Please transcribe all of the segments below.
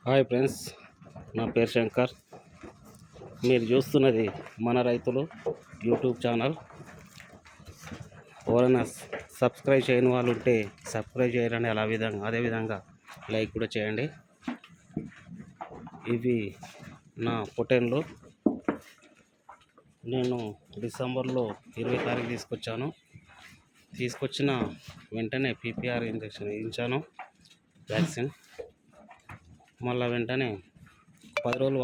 Hi friends, నా పేరు శంకర్. మీరు చూస్తున్నది మన రైతులు యూట్యూబ్ ఛానల్. ఎవరైనా సబ్స్క్రైబ్ చేయని వాళ్ళు ఉంటే సబ్స్క్రైబ్ చేయాలని అదేవిధంగా లైక్ కూడా చేయండి. ఇవి నా పొటెన్లు. నేను డిసెంబర్లో 20 తారీఖు తీసుకొచ్చిన వెంటనే PPR ఇంజెక్షన్ వేయించాను, వ్యాక్సిన్. మళ్ళీ వెంటనే 10 రోజులు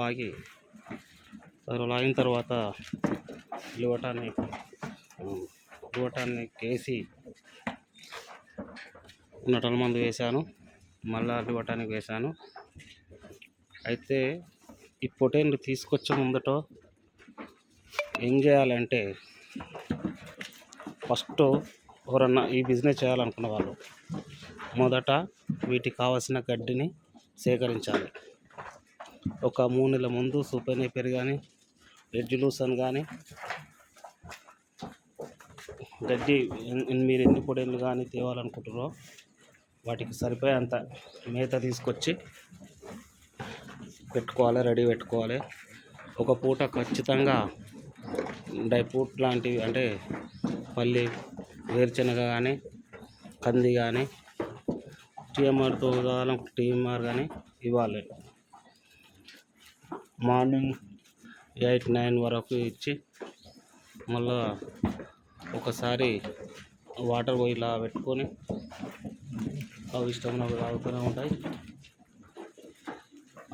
ఆగిన తర్వాత లివటానిక్ వేసి నటల మందు వేశాను. మళ్ళీ లివటానిక్ వేశాను. అయితే ఈ పొటేన్లు తీసుకొచ్చే ముందట ఏం చేయాలంటే, ఫస్ట్ ఎవరన్నా ఈ బిజినెస్ చేయాలనుకున్న వాళ్ళు మొదట వీటికి కావాల్సిన గడ్డిని సేకరించాలి. ఒక 3 నెలల ముందు సూపర్ నేపియర్ కానీ, ఎడ్జ్ లూసన్ కానీ, గడ్డి మీరు ఎన్ని పొడేళ్ళు కానీ తేవాలనుకుంటారో వాటికి సరిపోయేంత మేత తీసుకొచ్చి రెడీ పెట్టుకోవాలి. ఒక పూట ఖచ్చితంగా డ్రై ఫ్రూట్ లాంటివి అంటే పల్లి, వేరుశనగ కానీ, కంది కానీ, TMR కానీ ఇవ్వాలి. మార్నింగ్ 8-9 వరకు ఇచ్చి మళ్ళా ఒకసారి వాటర్ ఇలా పెట్టుకొని అవి ఇష్టమైనవి తాగుతూనే ఉంటాయి.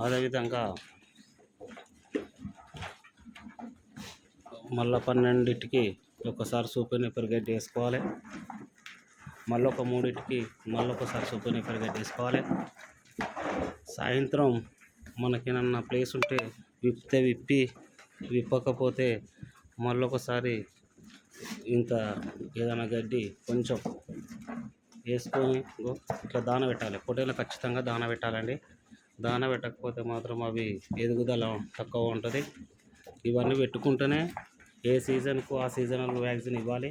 అదేవిధంగా మళ్ళీ 12కి ఒకసారి సూపర్ నేపియర్ గడ్డి వేసుకోవాలి. మళ్ళీ ఒక 3కి మళ్ళీ ఒకసారి సూపర్ నేపియర్ గడ్డి వేసుకోవాలి. సాయంత్రం మనకేమన్నా ప్లేస్ ఉంటే విప్పకపోతే మళ్ళీ ఒకసారి ఇంత ఏదైనా గడ్డి కొంచెం వేసుకొని ఇట్లా దాన పెట్టాలి. పొట్టేలు ఖచ్చితంగా దాన పెట్టాలండి. దాన పెట్టకపోతే మాత్రం అవి ఎదుగుదల తక్కువ ఉంటుంది. ఇవన్నీ పెట్టుకుంటేనే ఏ సీజన్కు ఆ సీజనల్ వ్యాక్సిన్ ఇవ్వాలి.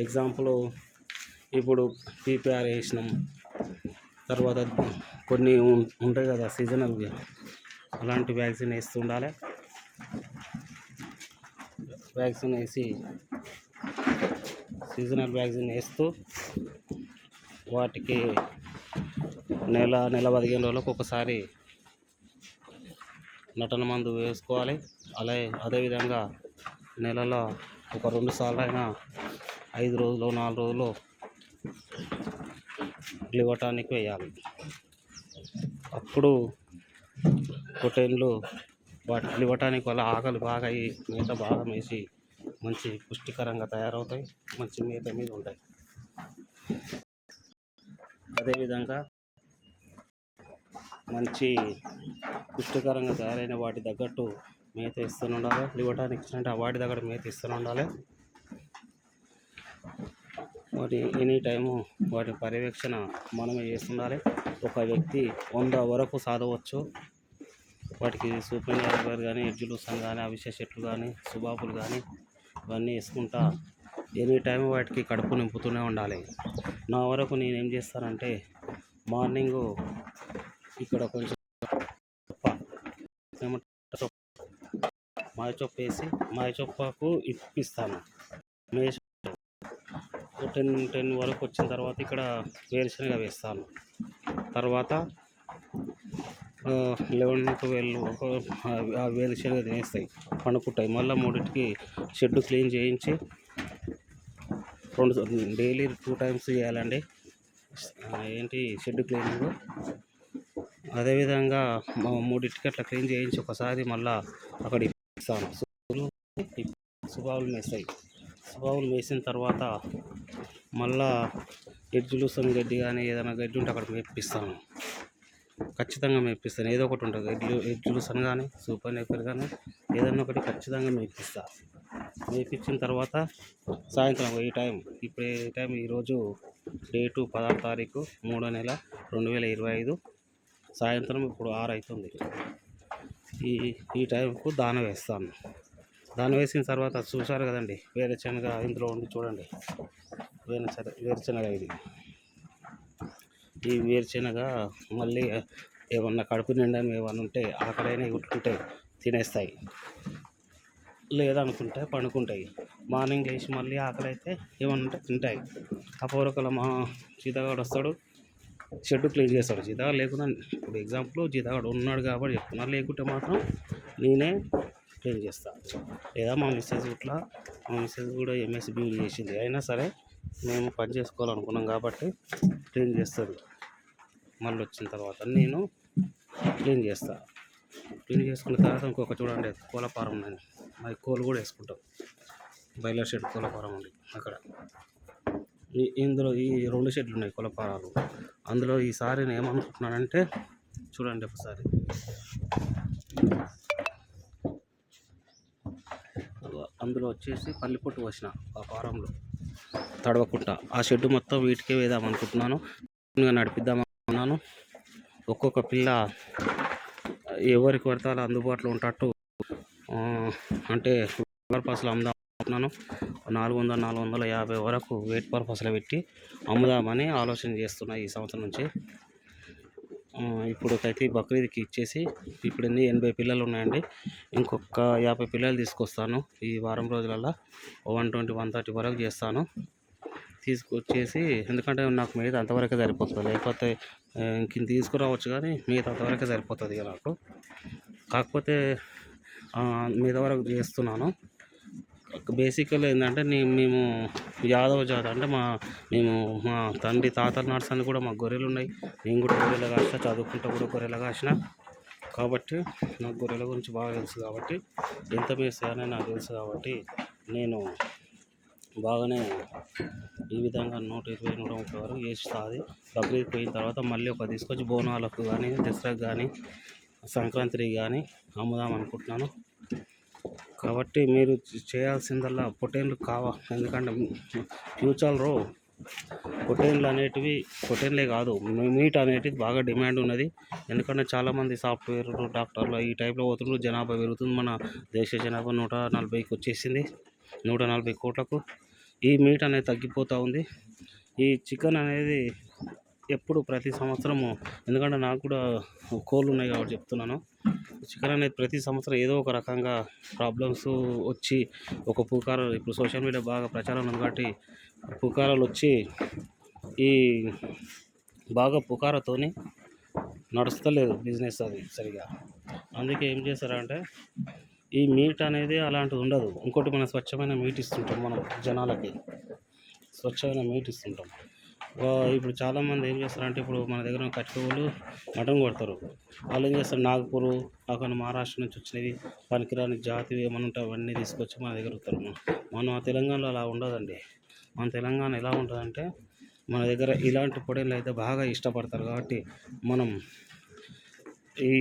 ఎగ్జాంపుల్, ఇప్పుడు PPR వేసినాం, తర్వాత కొన్ని ఉంటాయి కదా సీజనల్గా, అలాంటి వ్యాక్సిన్ వేస్తుండాలి. వ్యాక్సిన్ వేసి సీజనల్ వ్యాక్సిన్ వేస్తూ వాటికి నెల 15 రోజులకు ఒకసారి నటన మందు వేసుకోవాలి. అదేవిధంగా నెలలో ఒక 2 సార్లు అయినా 5 రోజులు 4 రోజులు లివటానిక్ వేయాలి. అప్పుడు పొటేన్లు వాటి లివటానిక్ వల్ల ఆకలి బాగా అయ్యి మేత బాగా మేసి మంచి పుష్టికరంగా తయారవుతాయి, మంచి మేత మీద ఉంటాయి. అదేవిధంగా మంచి పుష్టికరంగా తయారైన వాటి తగ్గట్టు మేత ఇస్తూనే ఉండాలి. లివటానిక్ ఇచ్చినట్టు వాటి దగ్గర మేత ఇస్తూనే ఉండాలి. వాటి ఎనీ టైము వాటి పర్యవేక్షణ మనమే చేస్తుండాలి. ఒక వ్యక్తి 100 వరకు సాధవచ్చు. వాటికి సూపర్ నేపియర్ కానీ, ఎడ్జ్ లూసన్ కానీ, అవిసె చెట్లు కానీ, సుబాబులు కానీ ఇవన్నీ వేసుకుంటా ఎనీ టైం వాటికి కడుపు నింపుతూనే ఉండాలి. నా వరకు నేనేం చేస్తానంటే, మార్నింగు ఇక్కడ కొంచెం మాయచొప్ప వేసి మాయచొప్పకు ఇప్పిస్తాను. 10 వరకు వచ్చిన తర్వాత ఇక్కడ వేరుశనగ వేస్తాను. తర్వాత 11-12 వేరుశనగ తినేస్తాయి, పండుకుంటాయి. మళ్ళీ 3కి షెడ్ క్లీన్ చేయించి డైలీ 2 టైమ్స్ చేయాలండి షెడ్ క్లీనింగ్. అదేవిధంగా 3కి అట్లా క్లీన్ చేయించి ఒకసారి మళ్ళీ అక్కడ ఇస్తాను. సుబాబులు మేస్తాయి. సుబాబులు మేసిన తర్వాత మళ్ళా ఎడ్జ్ లూసన్ గడ్డి కానీ ఏదైనా గడ్డి ఉంటే అక్కడ మేపిస్తాను. ఖచ్చితంగా మేపిస్తాను. ఏదో ఒకటి ఉంటుంది, ఎడ్జ్ లూసన్ కానీ, సూపర్ నేపియర్ కానీ ఏదైనా ఒకటి ఖచ్చితంగా మేపిస్తాను. మేపించిన తర్వాత సాయంత్రం ఇప్పుడు ఈ టైం ఈరోజు డేటు 16 తారీఖు 3వ నెల 2025 సాయంత్రం ఇప్పుడు 6 అవుతుంది. ఈ టైంకు దాన వేస్తాను. దాన వేసిన తర్వాత చూశారు కదండి, వేరుశనగ ఇందులో ఉంది చూడండి. వేరుశనగ ఇది. ఈ వేరుశనగ మళ్ళీ ఏమన్నా కడుపు నిండని ఏమన్నా ఉంటే ఆకలైన ఉంటే తినేస్తాయి, లేదనుకుంటే పండుకుంటాయి. మార్నింగ్ లేచి మళ్ళీ ఆకలి అయితే ఏమన్నా ఉంటే తింటాయి. అపూర్వకల మా జీతగాడు వస్తాడు, షెడ్ క్లీన్ చేస్తాడు. జీతగాడు లేకుండా ఇప్పుడు ఎగ్జాంపుల్ జీతగాడు ఉన్నాడు కాబట్టి చెప్తున్నా, లేకుంటే మాత్రం నేనే క్లీన్ చేస్తాను. లేదా మా మిస్సెస్ కూడా ఎంఎస్సి బీఈడి చేసింది, అయినా సరే మేము పని చేసుకోవాలనుకున్నాం కాబట్టి క్లీన్ చేస్తుంది. మళ్ళీ వచ్చిన తర్వాత నేను క్లీన్ చేస్తాను. క్లీన్ చేసుకున్న తర్వాత ఇంకొక చూడండి కోళ్ళ ఫారం ఉన్నది, మరి కోళ్ళు కూడా వేసుకుంటాం. బాయిలర్ షెడ్ కోళ్ళ ఫారం ఉంది అక్కడ. ఇందులో ఈ 2 షెడ్లు ఉన్నాయి కోళ్ళ ఫారాలు. అందులో ఈసారి నేను ఏమనుకుంటున్నానంటే చూడండి ఒకసారి, అందులో వచ్చేసి పల్లిపొట్టు పోసిన ఆ ఫారంలో తడవకుండా ఆ షెడ్ మొత్తం వీటికే వేద్దాం అనుకుంటున్నాను, నడిపిద్దామనుకున్నాను. ఒక్కొక్క పిల్ల ఎవరికి పడితే అలా అందుబాటులో ఉంటట్టు అంటే పర్పస్లో అమ్ముదాం అనుకుంటున్నాను. 400-450 వరకు వెయిట్ పర్పస్లో పెట్టి అమ్ముదామని ఆలోచన చేస్తున్నా ఈ సంవత్సరం నుంచి. ఇప్పుడుకైతే బక్రీద్కి ఇచ్చేసి ఇప్పుడు 80 పిల్లలు ఉన్నాయండి. ఇంకొక 50 పిల్లలు తీసుకొస్తాను ఈ వారం రోజులలో. 120-130 వరకు చేస్తాను తీసుకొచ్చేసి, ఎందుకంటే నాకు మిగతా అంతవరకే సరిపోతుంది. లేకపోతే ఇంక తీసుకురావచ్చు కానీ మిగతా అంతవరకే సరిపోతుంది ఇక నాకు. కాకపోతే మిగతా వరకు చేస్తున్నాను. బేసికల్ ఏంటంటే మేము యాదవ జాతి, అంటే మా తండ్రి తాతల నాడ్సని కూడా మాకు గొర్రెలు ఉన్నాయి. నేను కూడా గొర్రెలు కాసిన, చదువుకుంటూ కూడా గొర్రెలు కాసిన కాబట్టి నాకు గొర్రెల గురించి బాగా తెలుసు. కాబట్టి ఎంత మేస్తాయని నాకు తెలుసు కాబట్టి నేను బాగానే ఈ విధంగా 120-130 వరకు వేస్తుంది. బక్రీద్ పోయిన తర్వాత మళ్ళీ ఒక తీసుకొచ్చి బోనాలకు కానీ, దసరాకు కానీ, సంక్రాంతికి కానీ అమ్ముదాం అనుకుంటున్నాను. కాబట్టి మీరు చేయాల్సిందల్లా పొట్టేళ్ళు ఎందుకంటే ఫ్యూచర్లో పొట్టేళ్ళే కాదు, మీట్ అనేటివి బాగా డిమాండ్ ఉన్నది. ఎందుకంటే చాలామంది సాఫ్ట్వేర్లు, డాక్టర్లు ఈ టైప్లో పోతున్నారు. జనాభా పెరుగుతుంది. మన దేశ జనాభా 140కి వచ్చేసింది, 140 కోట్లకు. ఈ మీట్ అనేది తగ్గిపోతూ ఉంది. ఈ చికెన్ అనేది ఎప్పుడు ప్రతి సంవత్సరము, ఎందుకంటే నాకు కూడా కోళ్ళు ఉన్నాయి కాబట్టి చెప్తున్నాను, చికెన్ అనేది ప్రతి సంవత్సరం ఏదో ఒక రకంగా ప్రాబ్లమ్స్ వచ్చి ఒక పుకారాలు, ఇప్పుడు సోషల్ మీడియా బాగా ప్రచారం ఉంది కాబట్టి పుకారాలు వచ్చి ఈ బాగా పుకారతోని నడుస్తలేదు బిజినెస్ అది సరిగా. అందుకే ఏం చేస్తారంటే ఈ మీట్ అనేది అలాంటిది ఉండదు. ఇంకోటి మనం స్వచ్ఛమైన మీట్ ఇస్తుంటాం, మనం జనాలకి స్వచ్ఛమైన మీట్ ఇస్తుంటాం. ఇప్పుడు చాలామంది ఏం చేస్తారంటే ఇప్పుడు మన దగ్గర కట్టుకోళ్ళు మటన్ కొడతారు. వాళ్ళు ఏం చేస్తారు, నాగపూర్ అక్కడ మహారాష్ట్ర నుంచి వచ్చినవి పనికిరాని జాతి ఏమైనా ఉంటే అవన్నీ తీసుకొచ్చి మన దగ్గర వస్తారు. మన తెలంగాణలో అలా ఉండదండి. మన తెలంగాణ ఎలా ఉంటుందంటే మన దగ్గర ఇలాంటి పొడేళ్ళు అయితే బాగా ఇష్టపడతారు కాబట్టి మనం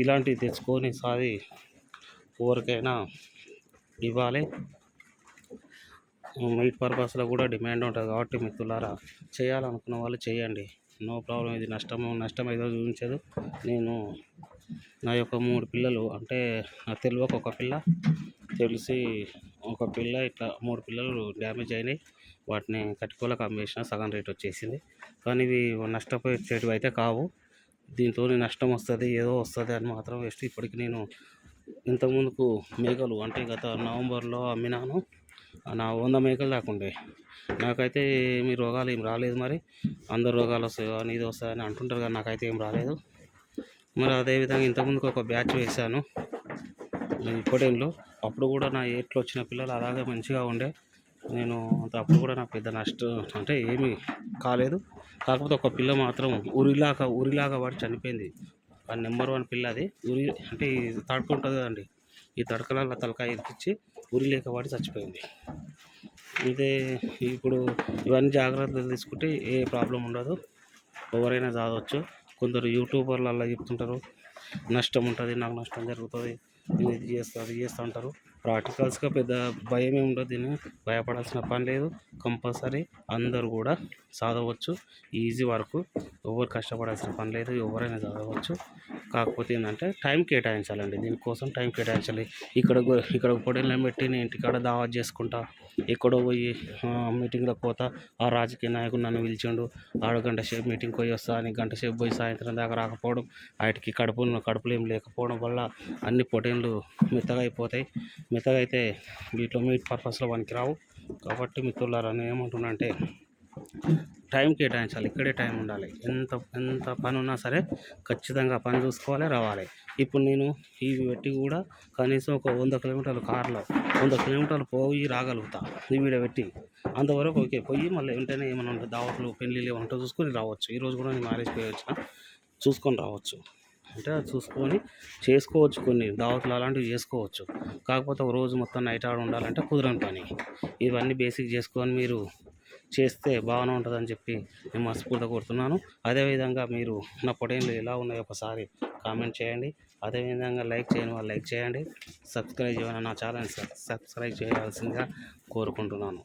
ఇలాంటివి తెచ్చుకొని సాది ఎవరికైనా ఇవ్వాలి. మీట్ పర్పస్లో కూడా డిమాండ్ ఉంటుంది కాబట్టి మిత్రులారా, చేయాలనుకున్న వాళ్ళు చేయండి, నో ప్రాబ్లం. ఇది నష్టం ఏదో చూపించదు. నేను నా యొక్క 3 పిల్లలు, అంటే నాకు తెలియక ఒక పిల్ల, తెలిసి ఒక పిల్ల, ఇట్లా 3 పిల్లలు డ్యామేజ్ అయినాయి. వాటిని కట్టుకోలేక అమ్మేసిన, సగం రేట్ వచ్చేసింది. కానీ ఇవి నష్టపోయేటివి అయితే కావు. దీంతో నష్టం వస్తుంది, ఏదో వస్తుంది అని మాత్రం వేస్ట్. ఇప్పటికి నేను ఇంతకుముందుకు మేకలు, అంటే గత నవంబర్లో అమ్మినాను, నా 100 మేకలు దాకుండే. నాకైతే ఏమి రోగాలు ఏం రాలేదు. మరి అందరు రోగాలు వస్తాయి కానీ ఇది వస్తాయని అంటుంటారు కానీ నాకైతే ఏం రాలేదు. మరి అదేవిధంగా ఇంతకుముందుకు ఒక బ్యాచ్ వేశాను పొటేన్లు. అప్పుడు కూడా నా ఏట్లో వచ్చిన పిల్లలు అలాగే మంచిగా ఉండే. నేను అప్పుడు కూడా నాకు పెద్ద నష్టం అంటే ఏమీ కాలేదు. కాకపోతే ఒక పిల్ల మాత్రం ఉరిలాగా వాడి చనిపోయింది. ఆ నెంబర్ 1 పిల్ల అది. ఉరి అంటే ఈ తడక ఉంటుంది కదండి, ఈ తడకలలో తలకాయ ఎక్కించి ఉరి లేక వాడి చచ్చిపోయింది. ఇదే ఇప్పుడు ఇవన్నీ జాగ్రత్తలు తీసుకుంటే ఏ ప్రాబ్లం ఉండదు, ఎవరైనా చదవచ్చు. కొందరు యూట్యూబర్లు అలా చెప్తుంటారు, నష్టం ఉంటుంది, నాకు నష్టం జరుగుతుంది, నేను ఇది చేస్తూ ఉంటారు. ప్రాక్టికల్స్గా పెద్ద భయమే ఉండదు, దీన్ని భయపడాల్సిన పని లేదు. కంపల్సరీ అందరూ కూడా చదవచ్చు, ఈజీ వర్క్, ఎవరు కష్టపడాల్సిన పని లేదు, ఎవరైనా చదవచ్చు. కాకపోతే ఏంటంటే టైం కేటాయించాలండి, దీనికోసం టైం కేటాయించాలి. ఇక్కడ పొడిలను పెట్టి నేను ఇంటికాడ దావత్ చేసుకుంటా, ఎక్కడో పోయి మీటింగ్లోకి పోతా, ఆ రాజకీయ నాయకుడు నన్ను పిలిచిండు, ఆడు గంట సేపు మీటింగ్కి పోయి వస్తా అని గంట సేపు పోయి సాయంత్రం దాకా రాకపోవడం, వాటికి కడుపులో ఏం లేకపోవడం వల్ల అన్ని పొటేన్లు మెత్తగా అయిపోతాయి. మెత్తగా అయితే వీటిలో మీట్ పర్పస్లో పనికి రావు. కాబట్టి మిత్రులారా నేను ఏమంటున్నా అంటే టైం కేటాయించాలి, ఇక్కడే టైం ఉండాలి. ఎంత ఎంత పని ఉన్నా సరే ఖచ్చితంగా పని చూసుకోవాలి, రావాలి. ఇప్పుడు నేను ఇవి పెట్టి కూడా కనీసం ఒక 100 కిలోమీటర్లు కార్లో 100 కిలోమీటర్లు పోయి రాగలుగుతా ఈ వీడియో పెట్టి. అంతవరకు ఓకే, పోయి మళ్ళీ వెంటనే ఏమైనా ఉంటే దావతులు పెళ్ళిళ్ళు ఏమంటే చూసుకొని రావచ్చు. ఈరోజు కూడా నేను మ్యారేజ్కి పోయి వచ్చిన, చూసుకొని రావచ్చు. అంటే అది చూసుకొని చేసుకోవచ్చు, కొన్ని దావతులు అలాంటివి చేసుకోవచ్చు. కాకపోతే ఒక రోజు మొత్తం నైట్ ఆడ ఉండాలంటే కుదరని పని. ఇవన్నీ బేసిక్ చేసుకొని మీరు చేస్తే బాగానే ఉంటుందని చెప్పి నేను మనస్ఫూర్తిగా కోరుతున్నాను. అదేవిధంగా మీరు నా పొటేన్లు ఎలా ఉన్నాయో ఒకసారి కామెంట్ చేయండి. అదేవిధంగా లైక్ చేయని వాళ్ళు లైక్ చేయండి, సబ్స్క్రైబ్ చేయని నా ఛానల్ సబ్స్క్రైబ్ చేయాల్సిందిగా కోరుకుంటున్నాను.